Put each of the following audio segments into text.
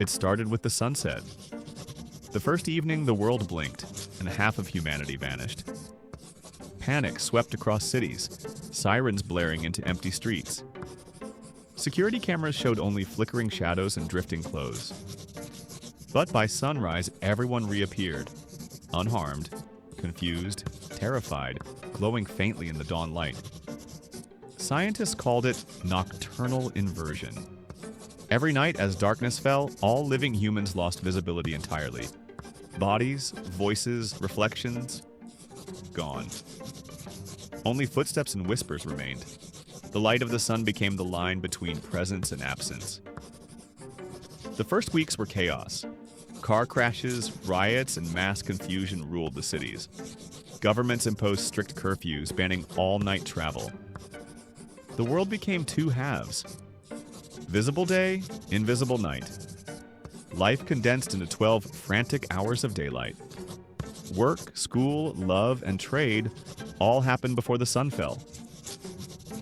It started with the sunset. The first evening, the world blinked, and half of humanity vanished. Panic swept across cities, sirens blaring into empty streets. Security cameras showed only flickering shadows and drifting clothes. But by sunrise, everyone reappeared, unharmed, confused, terrified, glowing faintly in the dawn light. Scientists called it nocturnal inversion. Every night as darkness fell, all living humans lost visibility entirely. Bodies, voices, reflections, gone. Only footsteps and whispers remained. The light of the sun became the line between presence and absence. The first weeks were chaos. Car crashes, riots, and mass confusion ruled the cities. Governments imposed strict curfews, banning all-night travel. The world became two halves. Visible day, invisible night. Life condensed into 12 frantic hours of daylight. Work, school, love, and trade all happened before the sun fell.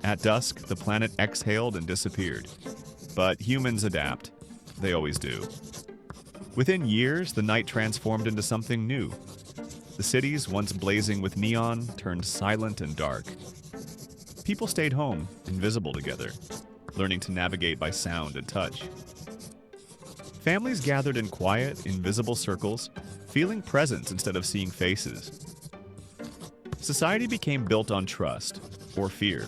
At dusk, the planet exhaled and disappeared. But humans adapt. They always do. Within years, the night transformed into something new. The cities, once blazing with neon, turned silent and dark. People stayed home, invisible together, learning to navigate by sound and touch. Families gathered in quiet, invisible circles, feeling presence instead of seeing faces. Society became built on trust, or fear.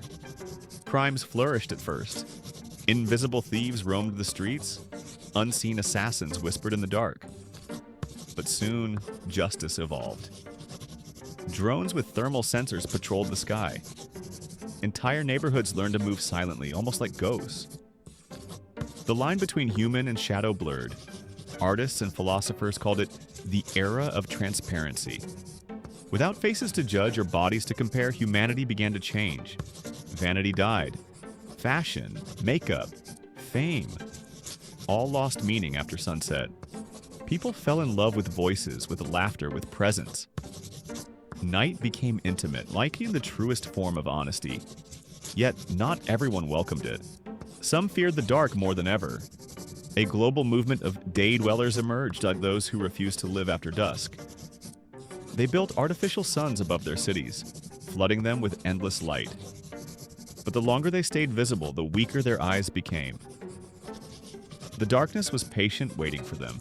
Crimes flourished at first. Invisible thieves roamed the streets. Unseen assassins whispered in the dark. But soon, justice evolved. Drones with thermal sensors patrolled the sky. Entire neighborhoods learned to move silently, almost like ghosts. The line between human and shadow blurred. Artists and philosophers called it the era of transparency. Without faces to judge or bodies to compare, humanity began to change. Vanity died. Fashion, makeup, fame, all lost meaning after sunset. People fell in love with voices, with laughter, with presence. Night became intimate, likely the truest form of honesty. Yet, not everyone welcomed it. Some feared the dark more than ever. A global movement of day dwellers emerged, like those who refused to live after dusk. They built artificial suns above their cities, flooding them with endless light. But the longer they stayed visible, the weaker their eyes became. The darkness was patient, waiting for them.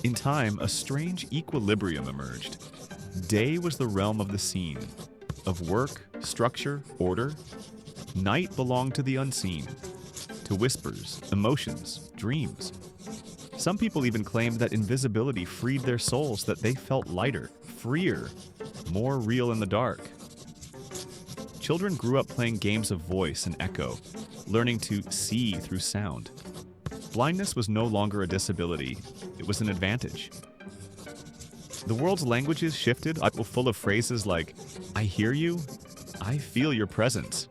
In time, a strange equilibrium emerged. Day was the realm of the seen, of work, structure, order. Night belonged to the unseen, to whispers, emotions, dreams. Some people even claimed that invisibility freed their souls, that they felt lighter, freer, more real in the dark. Children grew up playing games of voice and echo, learning to see through sound. Blindness was no longer a disability, it was an advantage. The world's languages shifted, full of phrases like, "I hear you," "I feel your presence,"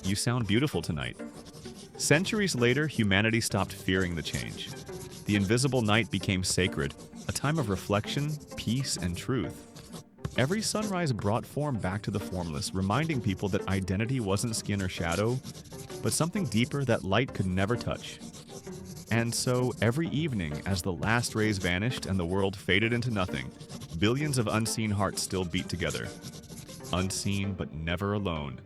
"You sound beautiful tonight." Centuries later, humanity stopped fearing the change. The invisible night became sacred, a time of reflection, peace, and truth. Every sunrise brought form back to the formless, reminding people that identity wasn't skin or shadow, but something deeper that light could never touch. And so, every evening, as the last rays vanished and the world faded into nothing, billions of unseen hearts still beat together. Unseen but never alone.